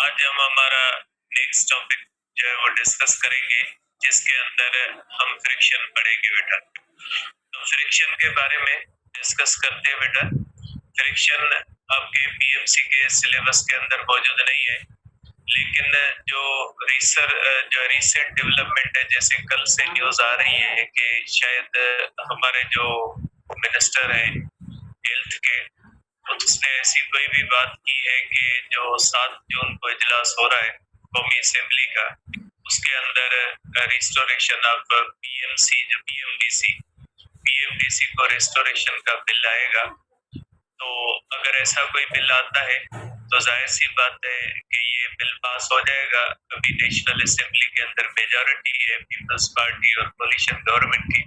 आज हम हमारा नेक्स्ट टॉपिक जो है वो डिस्कस करेंगे, जिसके अंदर हम फ्रिक्शन पढ़ेंगे बेटा। तो फ्रिक्शन के बारे में डिस्कस करते हैं बेटा। फ्रिक्शन आपके पीएमसी के सिलेबस के अंदर मौजूद नहीं है, लेकिन जो रिसेंट डेवलपमेंट है, जैसे कल से न्यूज आ रही है कि शायद हमारे जो मिनिस्टर हैं हेल्थ के, तो उसने ऐसी कोई भी बात की है कि जो 7 जून को इजलास हो रहा है कौमी असेंबली का, उसके अंदर रिस्टोरेशन ऑफ पीएमसी जो पीएमडीसी को रिस्टोरेशन का बिल आएगा। तो अगर ऐसा कोई बिल आता है तो जाहिर सी बात है कि ये बिल पास हो जाएगा। अभी नेशनल असेंबली के अंदर मेजॉरिटी है पीपल्स पार्टी और कोलिशन गवर्नमेंट की,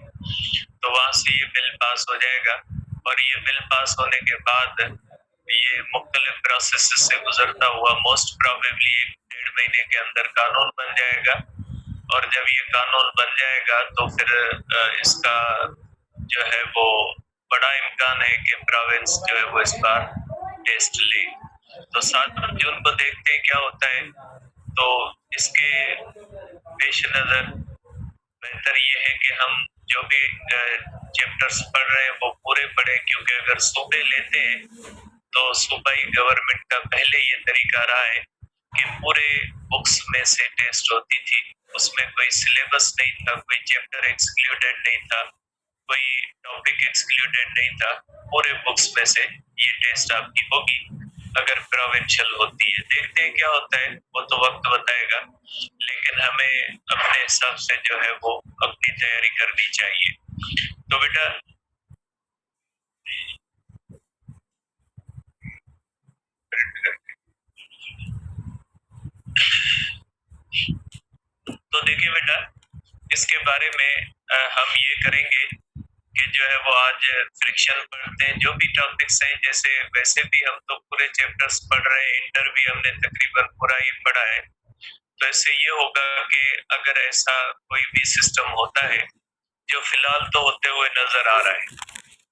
तो वहां से ये बिल पास हो जाएगा। और ये बिल पास होने के बाद ये मुख्तलिफ प्रोसेस से गुजरता हुआ मोस्ट प्रोबेबली 1-1.5 महीने के अंदर कानून बन जाएगा। और जब ये कानून बन जाएगा तो फिर इसका जो है वो बड़ा इम्कान है कि प्रोविंस जो है वो इस बार टेस्ट ले। तो 7 जून को देखते हैं क्या होता है। तो इसके पेश नजर बेहतर ये है कि हम जो भी चैप्टर्स पढ़ रहे हैं वो पूरे पढ़े, क्योंकि अगर सूबे लेते हैं तो सूबाई गवर्नमेंट का पहले ये तरीका रहा है कि पूरे बुक्स में से टेस्ट होती थी, उसमें कोई सिलेबस नहीं था, कोई चैप्टर एक्सक्लूडेड नहीं था, कोई टॉपिक एक्सक्लूडेड नहीं था, पूरे बुक्स में से ये टेस्ट आपकी होगी अगर प्रोविंशियल होती है। देखते हैं क्या होता है, वो तो वक्त बताएगा, लेकिन हमें अपने हिसाब से जो है वो अपनी तैयारी करनी चाहिए। तो बेटा तो देखिए बेटा, इसके बारे में हम ये करेंगे कि जो है वो आज फ्रिक्शन पढ़ते हैं, जो भी टॉपिक्स हैं। जैसे वैसे भी हम तो पूरे चैप्टर्स पढ़ रहे हैं, इंटर भी हमने तकरीबन पूरा ही पढ़ा है। तो इससे ये होगा कि अगर ऐसा कोई भी सिस्टम होता है जो फिलहाल तो होते हुए नजर आ रहा है,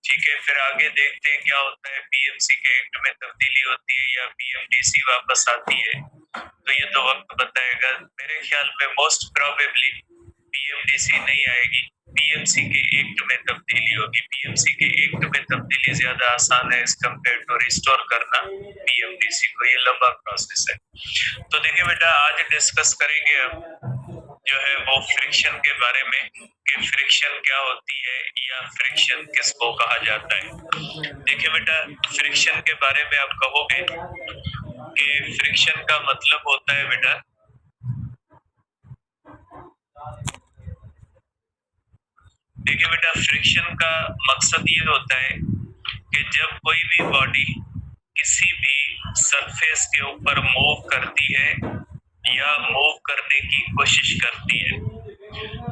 ठीक है, फिर आगे देखते हैं क्या होता है। पीएमसी के एक्ट में तब्दीली होती है या पीएमडीसी वापस आती है, तो ये तो वक्त बताएगा। मेरे ख्याल में मोस्ट प्रोबेबली पीएमडीसी नहीं आएगी, पीएमसी के एक्ट में तब्दीली होगी। पीएमसी के एक्ट में तब्दीली ज्यादा आसान है एज कम्पेयर टू रिस्टोर करना पीएमडीसी को, ये लंबा प्रोसेस है। तो देखिए बेटा, आज डिस्कस करेंगे हम जो है वो फ्रिक्शन के बारे में, कि फ्रिक्शन क्या होती है या फ्रिक्शन किसको कहा जाता है। देखिए बेटा, फ्रिक्शन के बारे में आप कहोगे कि फ्रिक्शन का मतलब होता है बेटा, देखिए बेटा, फ्रिक्शन का मकसद ये होता है कि जब कोई भी बॉडी किसी भी सरफेस के ऊपर मूव करती है या मूव करने की कोशिश करती है,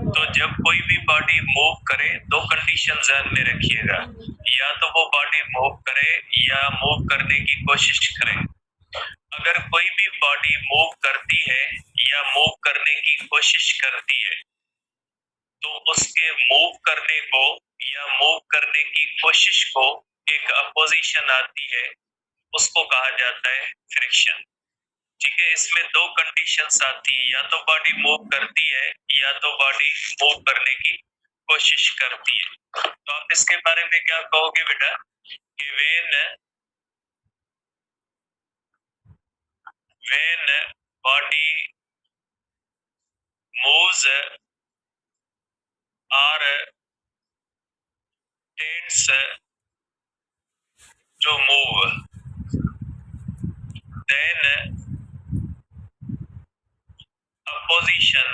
तो जब कोई भी बॉडी मूव करे, दो कंडीशन ध्यान में रखिएगा। या तो वो बॉडी मूव करे या मूव करने की कोशिश करे। अगर कोई भी बॉडी मूव करती है या मूव करने की कोशिश करती है, तो उसके मूव करने को या मूव करने की कोशिश को एक अपोजिशन आती है, उसको कहा जाता है फ्रिक्शन। ठीक है, इसमें दो कंडीशंस आती है, या तो बॉडी मूव करती है या तो बॉडी मूव करने की कोशिश करती है। तो आप इसके बारे में क्या कहोगे बेटा, कि when body moves or tends to move, then opposition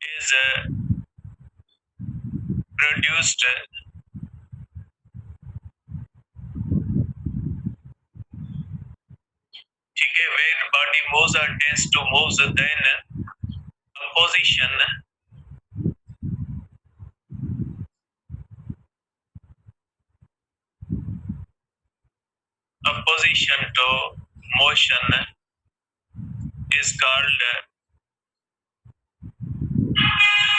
is produced। ठीक है, when body moves or tends to moves, then opposition to motion is called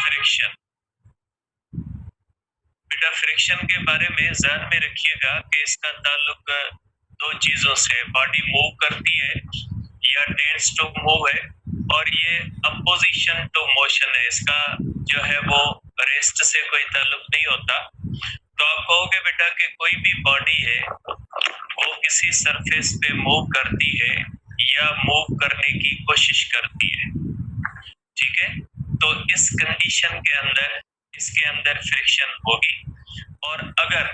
friction। बेटा, फ्रिक्शन के बारे में ध्यान में रखिएगा कि इसका ताल्लुक दो चीजों से बॉडी मूव करती है या टेंड्स टू मूव है, और ये अपोजिशन टू मोशन है, इसका जो है वो रेस्ट से कोई ताल्लुक नहीं होता। तो आप कहोगे बेटा कि कोई भी बॉडी है वो किसी सरफेस पे मूव करती है या मूव करने की कोशिश करती है, ठीक है, तो इस कंडीशन के अंदर इसके अंदर फ्रिक्शन होगी। और अगर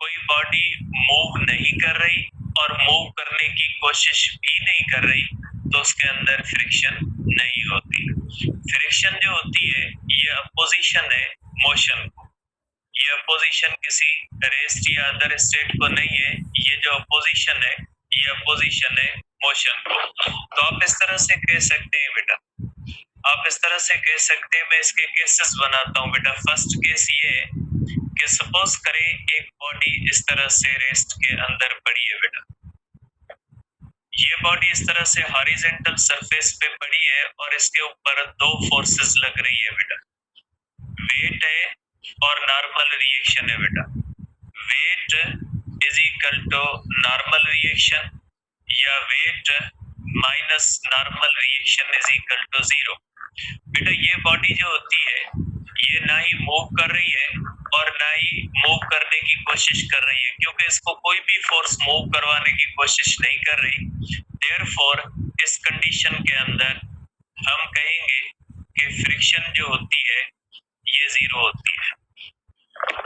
कोई बॉडी मूव नहीं कर रही और मूव करने की कोशिश भी नहीं कर रही तो उसके अंदर फ्रिक्शन नहीं होती। फ्रिक्शन जो होती है ये अपोजिशन है मोशन को, ये अपोजिशन किसी रेस्ट या अदर स्टेट को नहीं है, ये जो अपोजिशन है ये अपोजिशन है मोशन को। तो आप इस तरह से कह सकते हैं बेटा, आप इस तरह से कह सकते हैं, मैं इसके केसेस बनाता हूँ बेटा। फर्स्ट केस ये है कि सपोज करें एक बॉडी इस तरह से रेस्ट के अंदर पड़ी है बेटा, ये बॉडी इस तरह से हॉरिजॉन्टल सरफेस पे पड़ी है और इसके ऊपर दो फोर्सेस लग रही है बेटा, वेट है और नॉर्मल रिएक्शन है बेटा। Weight is equal to normal reaction या weight minus normal reaction is equal to 0। बेटा ये बॉडी जो होती है ये ना ही मूव कर रही है और ना ही मूव करने की कोशिश कर रही है, क्योंकि इसको कोई भी फोर्स मूव करवाने की कोशिश नहीं कर रही। देयरफॉर इस कंडीशन के अंदर हम कहेंगे कि फ्रिक्शन जो होती है ये 0 होती है।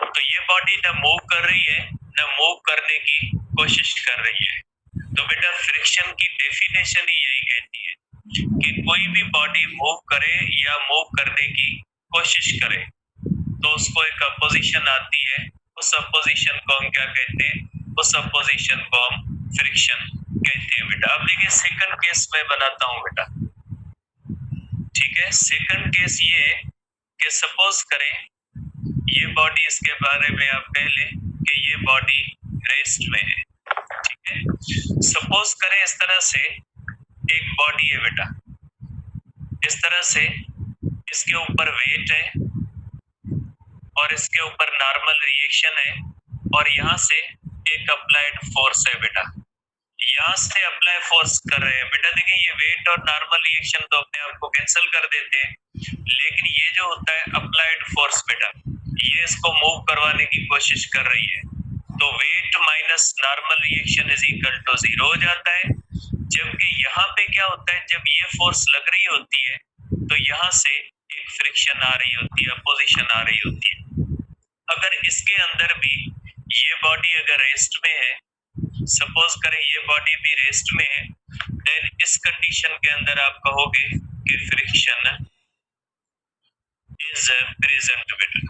तो ये बॉडी न मूव कर रही है न मूव करने की कोशिश कर रही है। तो बेटा फ्रिक्शन की डेफिनेशन ही यही कहती है कि कोई भी बॉडी मूव करे या मूव करने की कोशिश करे तो उसको एक अपोजिशन आती है, उस अपोजिशन को हम क्या कहते हैं, उस अपोजिशन को हम फ्रिक्शन कहते हैं बेटा। अब देखिए सेकंड केस मैं बनाता हूं बेटा, ठीक है। सेकंड केस ये है कि सपोज करें ये बॉडी, इसके बारे में आप कह लें कि ये बॉडी रेस्ट में है, ठीक है। सपोज करें इस तरह से एक बॉडी है बेटा, इस तरह से इसके ऊपर वेट है और इसके ऊपर नॉर्मल रिएक्शन है और यहाँ से एक अप्लाइड फोर्स है बेटा, यहाँ से अप्लाई फोर्स कर रहे हैं बेटा। देखिए ये वेट और नॉर्मल रिएक्शन तो अपने आप को कैंसिल कर देते हैं, लेकिन ये जो होता है अप्लाइड फोर्स बेटा, ये इसको मूव करवाने की कोशिश कर रही है। तो weight minus normal reaction is equal to 0 हो जाता है। जबकि यहाँ पे क्या होता है, जब ये फोर्स लग रही होती है तो यहाँ से एक फ्रिक्शन आ रही होती है, अपोजिशन आ रही होती है। अगर इसके अंदर भी ये बॉडी अगर रेस्ट में है, सपोज करें ये बॉडी भी रेस्ट में है, देन इस कंडीशन के अंदर आप कहोगे कि फ्रिक्शन इज प्रेजेंट बेटा।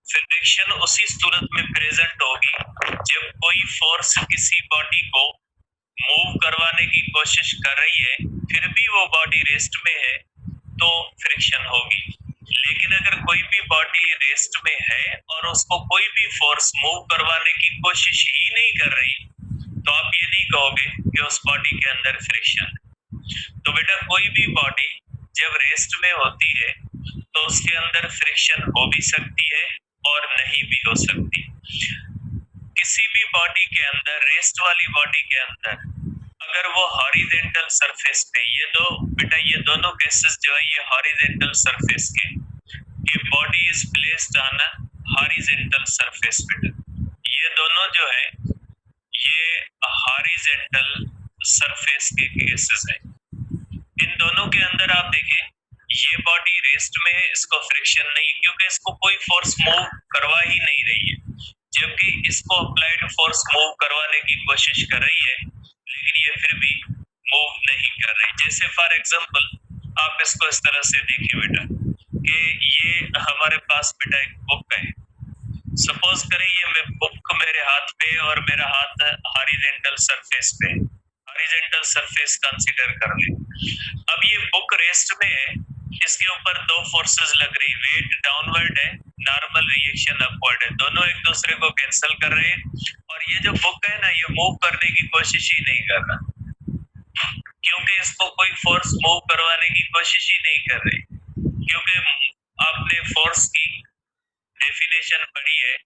फ्रिक्शन उसी सूरत में प्रेजेंट होगी जब कोई फोर्स किसी बॉडी को मूव करवाने की कोशिश कर रही है, फिर भी वो बॉडी रेस्ट में है तो फ्रिक्शन होगी। लेकिन अगर कोई भी बॉडी रेस्ट में है और उसको कोई भी फोर्स मूव करवाने की कोशिश ही नहीं कर रही तो आप ये नहीं कहोगे कि उस बॉडी के अंदर फ्रिक्शन है। तो बेटा कोई भी बॉडी जब रेस्ट में होती है तो उसके अंदर फ्रिक्शन हो भी सकती है और नहीं भी हो सकती। किसी भी बॉडी के अंदर, रेस्ट वाली बॉडी के अंदर अगर वो हॉरिजॉन्टल सरफेस पे, ये दो बेटा ये दोनों केसेस जो है ये हॉरिजॉन्टल सरफेस के, ये body is placed on horizontal surface बेटा, ये दोनों जो है ये हॉरिजॉन्टल सरफेस के केसेस है। इन दोनों के अंदर आप देखें ये बॉडी रेस्ट में है, इसको फ्रिक्शन नहीं, क्योंकि इसको कोई फोर्स मूव करवा ही नहीं रही है, जबकि इसको अप्लाइड फोर्स मूव करवाने की कोशिश कर रही है लेकिन ये फिर भी मूव नहीं कर रही। जैसे फॉर एग्जांपल आप इसको इस तरह से देखिए बेटा कि ये हमारे पास बेटा एक बुक है, सपोज करें ये बुक मेरे हाथ पे और मेरा हाथ हॉरिजॉन्टल सरफेस पे, हॉरिजॉन्टल सरफेस कंसीडर कर ले। अब ये बुक रेस्ट में है, इसके ऊपर दो फोर्सेस लग रही, वेट डाउनवर्ड है, नॉर्मल रिएक्शन अपवर्ड है, दोनों एक दूसरे को कैंसिल कर रहे हैं और ये जो बुक है ना ये मूव करने की कोशिश ही नहीं कर रहा, क्योंकि इसको कोई फोर्स मूव करवाने की कोशिश ही नहीं कर रही। क्योंकि आपने फोर्स की डेफिनेशन पढ़ी है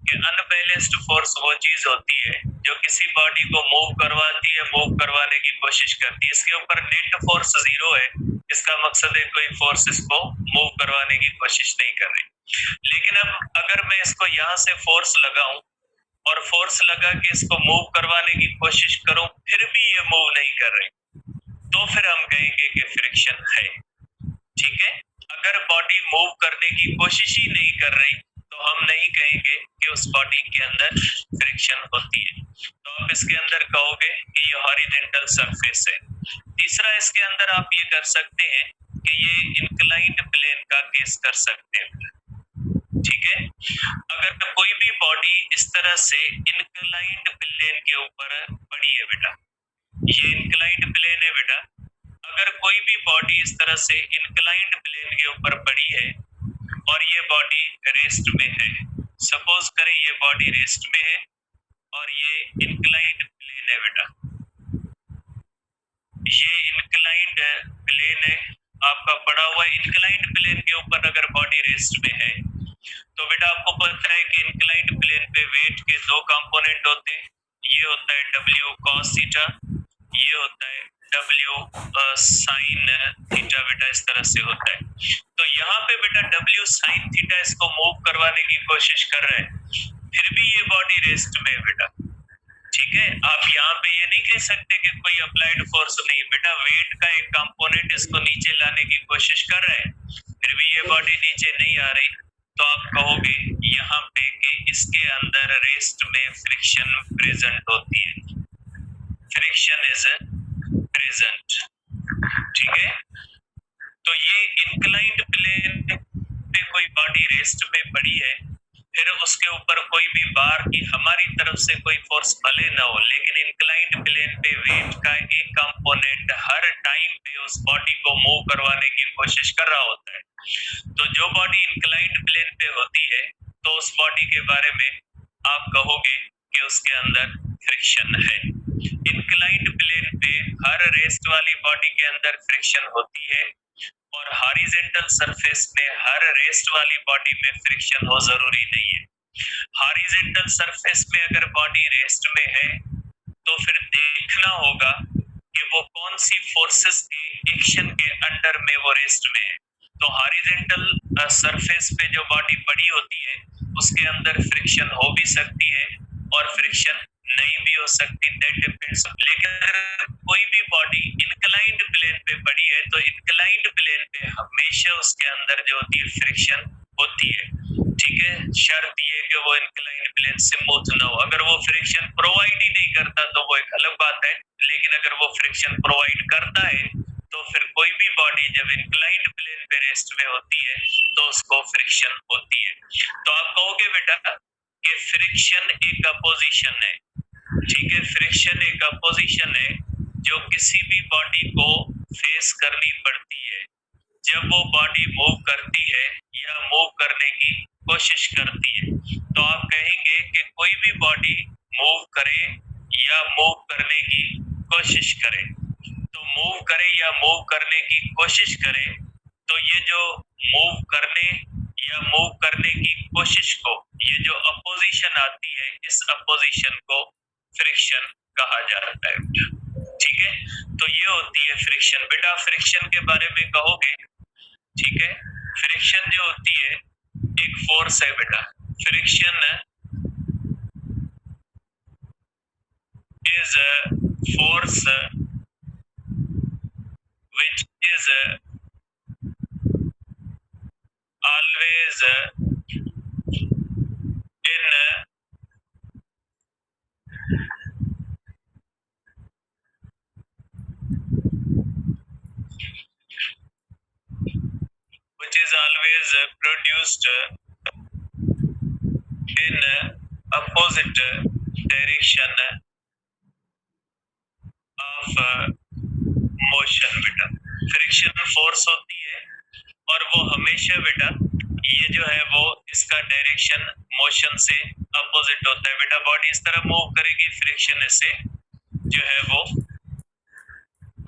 कि अनबैलेंस्ड फोर्स वो चीज होती है जो किसी बॉडी को मूव करवाती है, मूव करवाने की कोशिश करती है। इसके ऊपर नेट फोर्स जीरो है, इसका मकसद है कोई फोर्स इसको मूव करवाने की कोशिश नहीं कर रही। लेकिन अब अगर मैं इसको यहाँ से फोर्स लगाऊं और फोर्स लगा के इसको मूव करवाने की कोशिश करूं, फिर भी ये मूव नहीं कर रही, तो फिर हम कहेंगे कि फ्रिक्शन है। ठीक है, अगर बॉडी मूव करने की कोशिश ही नहीं कर रही तो हम नहीं कहेंगे कि उस बॉडी के अंदर फ्रिक्शन होती है। तो आप इसके अंदर कहोगे कि ये हॉरिजॉन्टल सरफेस है। तीसरा, इसके अंदर आप ये कर सकते हैं कि ये इंक्लाइंड प्लेन का केस कर सकते हैं। ठीक है, अगर कोई भी बॉडी इस तरह से इंक्लाइंड प्लेन के ऊपर पड़ी है बेटा, ये इंक्लाइंड प्लेन है बेटा, अगर कोई भी बॉडी इस तरह से इंक्लाइंड प्लेन के ऊपर पड़ी है और ये बॉडी रेस्ट में है, सपोज करें ये बॉडी रेस्ट में है और ये इंक्लाइंड प्लेन है बेटा, ये इंक्लाइंड प्लेन है आपका पड़ा हुआ है। इंक्लाइंड प्लेन के ऊपर अगर बॉडी रेस्ट में है तो बेटा आपको पता है कि इंक्लाइंड प्लेन पे वेट के दो कंपोनेंट होते हैं, ये होता है W cos थीटा, ये होता है W sin थीटा बेटा, इस तरह से होता है। तो यहाँ पे बेटा W sin थीटा इसको मूव करवाने की कोशिश कर रहे हैं, फिर भी ये बॉडी रेस्ट में है बेटा। ठीक है, आप यहाँ पे ये नहीं कह सकते कि कोई अप्लाइड फोर्स नहीं, बेटा वेट का एक कंपोनेंट इसको नीचे लाने की कोशिश कर रहे हैं, फिर भी ये बॉडी नीचे नहीं आ रही, तो आप कहोगे यहाँ पे कि इसके अंदर रेस्ट में फ्रिक्शन प्रेजेंट होती है, फ्रिक्शन इज प्रेजेंट। ठीक है, तो ये इंक्लाइंड प्लेन पे कोई बॉडी रेस्ट में पड़ी है, फिर उसके ऊपर कोई भी बार की हमारी तरफ से कोई फोर्स भले ना हो, लेकिन इंक्लाइंड प्लेन पे वेट का एक कंपोनेंट हर टाइम पे उस बॉडी को मूव करवाने की कोशिश कर रहा होता है। तो जो बॉडी इंक्लाइंड प्लेन पे होती है तो उस बॉडी के बारे में आप कहोगे कि उसके अंदर फ्रिक्शन है। इंक्लाइंड प्लेन पे हर रेस्ट वाली बॉडी के अंदर फ्रिक्शन होती है और हॉरिजॉन्टल सरफेस पे हर रेस्ट वाली बॉडी में फ्रिक्शन हो जरूरी नहीं है। हॉरिजॉन्टल सरफेस में अगर बॉडी रेस्ट में है तो फिर देखना होगा कि वो कौन सी फोर्सेस के एक्शन के अंडर में वो रेस्ट में है। तो हॉरिजॉन्टल सरफेस पे जो बॉडी पड़ी होती है उसके अंदर फ्रिक्शन हो भी सकती है और फ्रिक्शन नहीं भी हो सकती, दैट डिपेंड्स। लेकिन अगर कोई भी बॉडी इंक्लाइंड प्लेन पे पड़ी है तो इंक्लाइंड प्लेन पे हमेशा उसके अंदर जो होती है फ्रिक्शन होती है। ठीक है, शर्त ये कि वो इंक्लाइंड प्लेन स्मूथ ना हो। अगर वो फ्रिक्शन प्रोवाइड ही नहीं करता तो वो एक अलग बात है, लेकिन अगर वो फ्रिक्शन प्रोवाइड करता है तो फिर कोई भी बॉडी जब इंक्लाइंड प्लेन पे रेस्ट में होती है तो उसको फ्रिक्शन होती है। तो आप कहोगे बेटा कि फ्रिक्शन एक अपोजिशन है। ठीक है, फ्रिक्शन एक अपोजिशन है जो किसी भी बॉडी को फेस करनी पड़ती है जब वो बॉडी मूव करती है या मूव करने की कोशिश करती है। तो आप कहेंगे कि कोई भी बॉडी मूव करे या मूव करने की कोशिश करे, तो मूव करे या मूव करने की कोशिश करे, तो ये जो मूव करने या मूव करने की कोशिश को, ये जो अपोजिशन आती है, इस अपोजिशन को फ्रिक्शन कहा जाता है। ठीक है, तो ये होती है फ्रिक्शन। बेटा फ्रिक्शन के बारे में कहोगे, ठीक है, फ्रिक्शन जो होती है एक फोर्स है बेटा। Friction is a force which is always in which is always produced in opposite direction of motion बेटा। फ्रिक्शन फोर्स होती है और वो हमेशा बेटा ये जो है वो इसका डायरेक्शन मोशन से अपोजिट होता है बेटा। बॉडी इस तरह मूव करेगी, फ्रिक्शन इससे जो है वो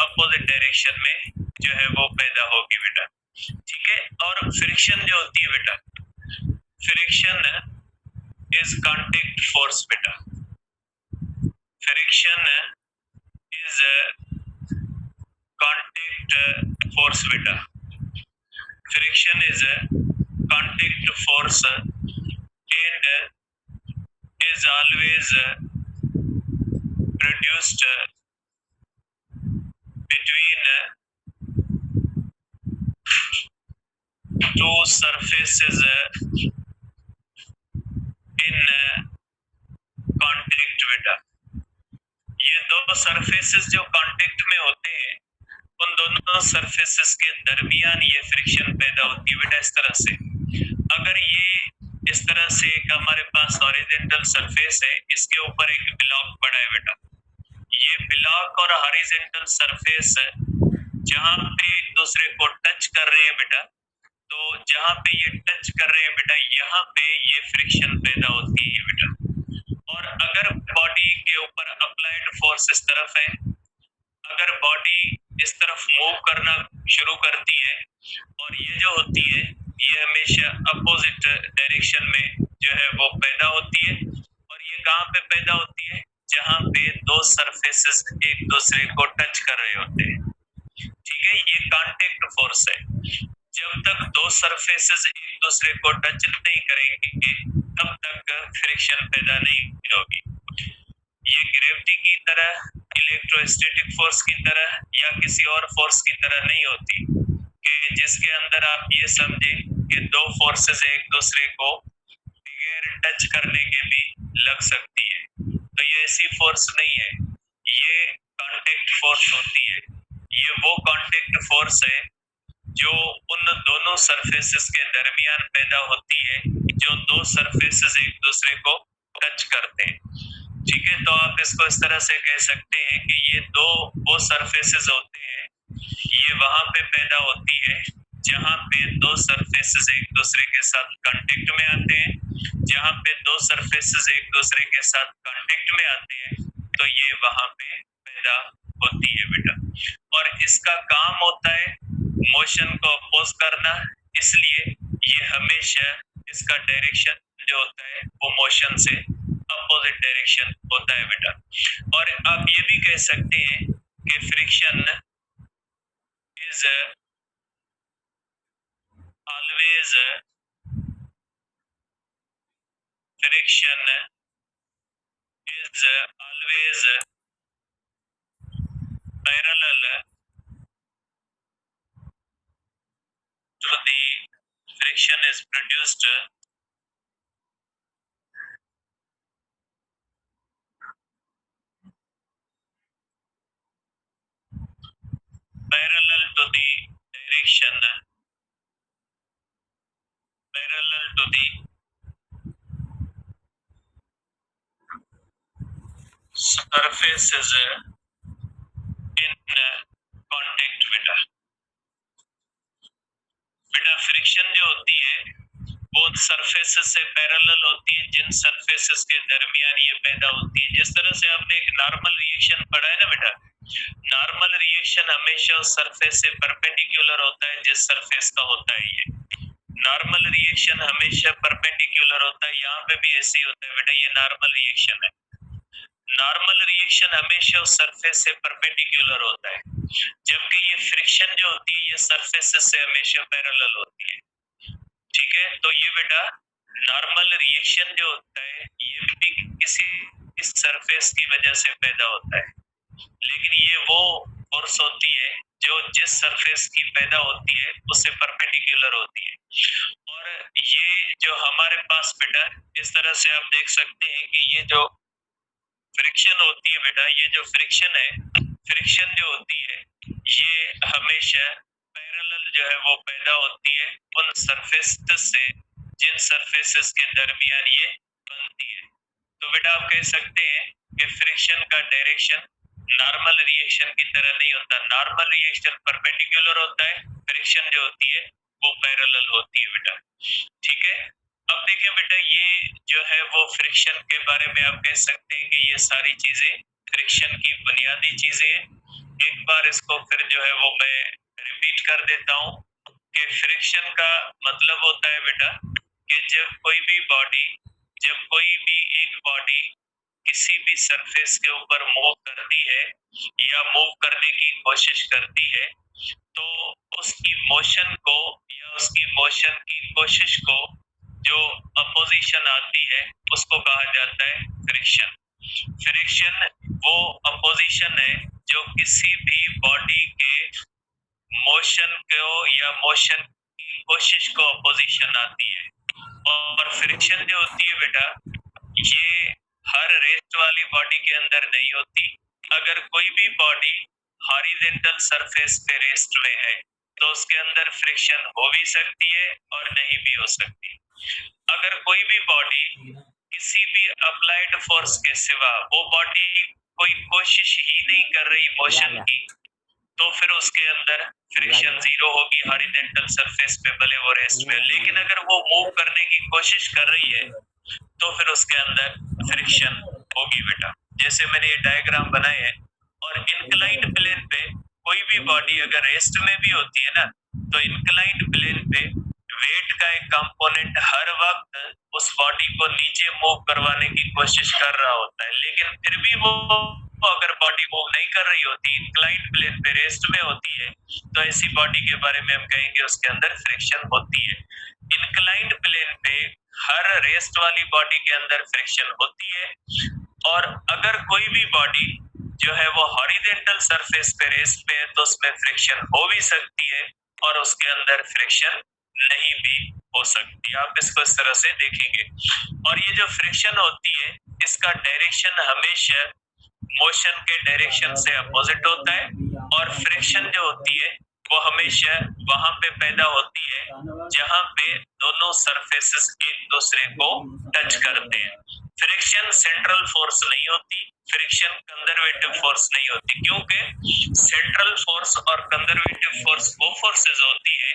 अपोजिट डायरेक्शन में जो है वो पैदा होगी बेटा। ठीक है, और फ्रिक्शन जो होती है बेटा, friction is contact force beta. Friction is contact force beta. Friction is contact force and is always produced between two surfaces in contact beta. ये दो सरफेसेस जो कांटेक्ट में होते हैं उन दोनों सरफेसेस के दरमियान ये फ्रिक्शन पैदा होती है बेटा इस तरह से। अगर ये इस तरह से एक हमारे पास हॉरिजॉन्टल सरफेस है, इसके ऊपर एक ब्लॉक पड़ा है बेटा, ये ब्लॉक और हॉरिजॉन्टल सरफेस जहां पे एक दूसरे को टच कर रहे हैं बेटा, तो जहां पे ये टच कर रहे हैं बेटा यहाँ पे ये फ्रिक्शन पैदा होती है बेटा। और अगर बॉडी के ऊपर अप्लाइड फोर्स इस तरफ है, अगर बॉडी इस तरफ मूव करना शुरू करती है और ये जो होती है ये हमेशा अपोजिट डायरेक्शन में जो है वो पैदा होती है। और ये कहाँ पे पैदा होती है? जहाँ पे दो सरफेसेस एक दूसरे को टच कर रहे होते हैं। ठीक है, ये कांटेक्ट फोर्स है। जब तक दो सरफेसेस एक दूसरे को टच नहीं करेंगे तब तक फ्रिक्शन पैदा नहीं होगी। ये ग्रेविटी की तरह, इलेक्ट्रोस्टैटिक फोर्स की तरह या किसी और फोर्स की तरह नहीं होती कि जिसके अंदर आप ये समझे कि दो फोर्सेस एक दूसरे को बगैर टच करने के भी लग सकती है। तो ये ऐसी फोर्स नहीं है, ये कांटेक्ट फोर्स होती है। ये वो कांटेक्ट फोर्स है जो उन दोनों सरफेसेस के दरमियान पैदा होती है जो दो सरफेसेस एक दूसरे को टच करते हैं। ठीक है, तो आप इसको इस तरह से कह सकते हैं कि ये दो वो सरफेसेस होते हैं, ये वहां पे पैदा होती है जहां पे दो सरफेसेस एक दूसरे के साथ कांटेक्ट में आते हैं। जहां पे दो सरफेसेस एक दूसरे के साथ कांटेक्ट में आते हैं तो ये वहां पे पैदा होती है बेटा। और इसका काम होता है मोशन को अपोज करना, इसलिए ये हमेशा इसका डायरेक्शन जो होता है वो मोशन से अपोजिट डायरेक्शन होता है बेटा। और आप ये भी कह सकते हैं कि friction is always friction is always parallel to the friction is produced parallel to the direction, parallel to the surfaces in contact beta। बेटा फ्रिक्शन जो होती है वो सरफेसेस से पैरेलल होती है जिन सरफेसेस के दरमियान ये पैदा होती है। जिस तरह से आपने एक नॉर्मल रिएक्शन पढ़ा है ना बेटा, नॉर्मल रिएक्शन हमेशा उस सरफेस से परपेंडिकुलर होता है जिस सरफेस का होता है। ये नॉर्मल रिएक्शन हमेशा परपेंडिकुलर होता है, यहाँ पे भी ऐसे ही होता है बेटा, ये नॉर्मल रिएक्शन है। नॉर्मल रिएक्शन हमेशा उस सरफेस से परपेंडिकुलर होता है, जबकि ये फ्रिक्शन जो होती है ये सरफेसेस से हमेशा पैरेलल होती है। ठीक है, तो ये बेटा नॉर्मल रिएक्शन जो होता है ये भी किसी इस सरफेस की वजह से पैदा होता है, लेकिन ये वो फोर्स होती है जो जिस सरफेस की पैदा होती है उससे परपेंडिकुलर होती है। और ये जो हमारे पास बेटा इस तरह से आप देख सकते हैं कि ये जो फ्रिक्शन होती है बेटा, ये जो फ्रिक्शन है, फ्रिक्शन जो होती है ये हमेशा पैरेलल जो है वो पैदा होती है उन सरफेसेस से जिन सरफेसेस के दरमियान ये बनती है। तो बेटा आप कह सकते हैं कि फ्रिक्शन का डायरेक्शन नॉर्मल रिएक्शन की तरह नहीं होता। नॉर्मल रिएक्शन परपेंडिकुलर होता है, फ्रिक्शन जो होती है वो पैरेलल होती है बेटा। ठीक है, अब देखिए बेटा ये जो है वो फ्रिक्शन के बारे में आप कह सकते हैं कि ये सारी चीजें फ्रिक्शन की बुनियादी चीजें हैं। एक बार इसको फिर जो है वो मैं रिपीट कर देता हूँ कि फ्रिक्शन का मतलब होता है बेटा कि जब कोई भी बॉडी जब कोई भी एक बॉडी किसी भी सरफेस के ऊपर मूव करती है या मूव करने की कोशिश करती है तो उसकी मोशन को या उसकी मोशन की कोशिश को जो अपोजिशन आती है उसको कहा जाता है फ्रिक्शन। फ्रिक्शन वो अपोजिशन है जो किसी भी बॉडी के मोशन को या मोशन की कोशिश को अपोजिशन आती है। और फ्रिक्शन जो होती है बेटा ये हर रेस्ट वाली बॉडी के अंदर नहीं होती। अगर कोई भी बॉडी हॉरिजॉन्टल सरफेस पे रेस्ट में है तो उसके अंदर फ्रिक्शन हो भी सकती है और नहीं भी हो सकती। अगर कोई भी बॉडी किसी भी अप्लाइड फोर्स के सिवा वो बॉडी कोई कोशिश ही नहीं कर रही मोशन की तो फिर उसके अंदर फ्रिक्शन जीरो होगी हॉरिजॉन्टल सरफेस पे, भले वो रेस्ट में। लेकिन अगर वो मूव करने की कोशिश कर रही है तो फिर उसके अंदर फ्रिक्शन होगी बेटा। जैसे मैंने ये डायग्राम बनाए हैं और इंक्लाइंड प्लेन पे कोई भी बॉडी अगर रेस्ट में भी होती है ना तो इंक्लाइंड प्लेन पे वेट का एक कंपोनेंट हर वक्त उस बॉडी को नीचे मूव करवाने की कोशिश कर रहा होता है। लेकिन फिर भी वो अगर बॉडी मूव नहीं कर रही होती, इंक्लाइंड प्लेन पे रेस्ट में होती है, तो ऐसी बॉडी के बारे में हम कहेंगे उसके अंदर फ्रिक्शन होती है। इंक्लाइंड प्लेन पे हर रेस्ट वाली बॉडी के अंदर फ्रिक्शन होती है। और अगर कोई भी बॉडी जो है वो हॉरिजॉन्टल सरफेस पे रेस्ट पे है तो उसमें फ्रिक्शन हो भी सकती है और उसके अंदर फ्रिक्शन नहीं भी हो सकती। आप इसको इस तरह से देखेंगे। और ये जो फ्रिक्शन होती है इसका डायरेक्शन हमेशा मोशन के डायरेक्शन से अपोजिट होता है और फ्रिक्शन जो होती है वो हमेशा वहां पे पैदा होती है जहां पे दोनों सरफेसेस एक दूसरे को टच करते हैं। फ्रिक्शन सेंट्रल फोर्स नहीं होती, फ्रिक्शन कंजर्वेटिव फोर्स नहीं होती, क्योंकि सेंट्रल फोर्स और कंजर्वेटिव फोर्स वो फोर्सेस होती है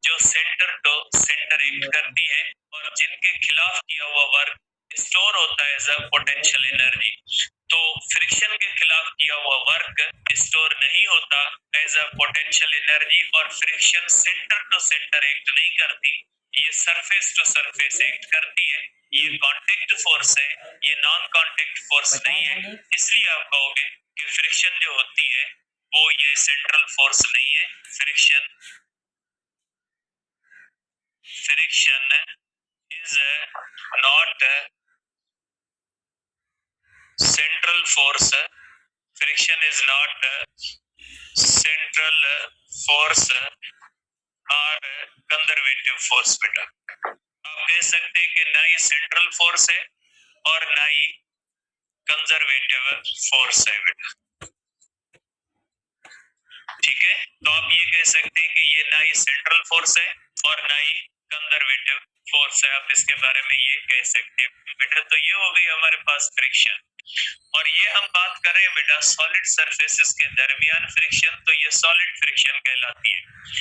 जो सेंटर टू सेंटर एक्ट करती है और जिनके खिलाफ किया हुआ वर्क स्टोर होता है एज अ पोटेंशियल एनर्जी। तो फ्रिक्शन के खिलाफ किया हुआ वर्क स्टोर नहीं होता एज अ पोटेंशियल एनर्जी और friction centre to centre act नहीं करती, ये सरफेस टू सरफेस एक्ट करती है। ये कांटेक्ट फोर्स है, ये नॉन कांटेक्ट फोर्स नहीं है। इसलिए आप कहोगे कि फ्रिक्शन जो होती है वो ये सेंट्रल फोर्स नहीं है। Friction is not central force. Friction is not central force और कंजर्वेटिव फोर्स बेटा। आप कह सकते हैं कि ना ही सेंट्रल फोर्स है और ना ही कंजर्वेटिव फोर्स है बेटा। ठीक है, तो आप ये कह सकते हैं कि ये ना ही सेंट्रल फोर्स है और ना ही कंजर्वेटिव फोर्स है। आप इसके बारे में ये कह सकते हैं बेटा। तो ये हो गई हमारे पास फ्रिक्शन। और ये हम बात कर रहे हैं बेटा सॉलिड सरफेसेस के दरमियान फ्रिक्शन, तो ये सॉलिड फ्रिक्शन कहलाती है।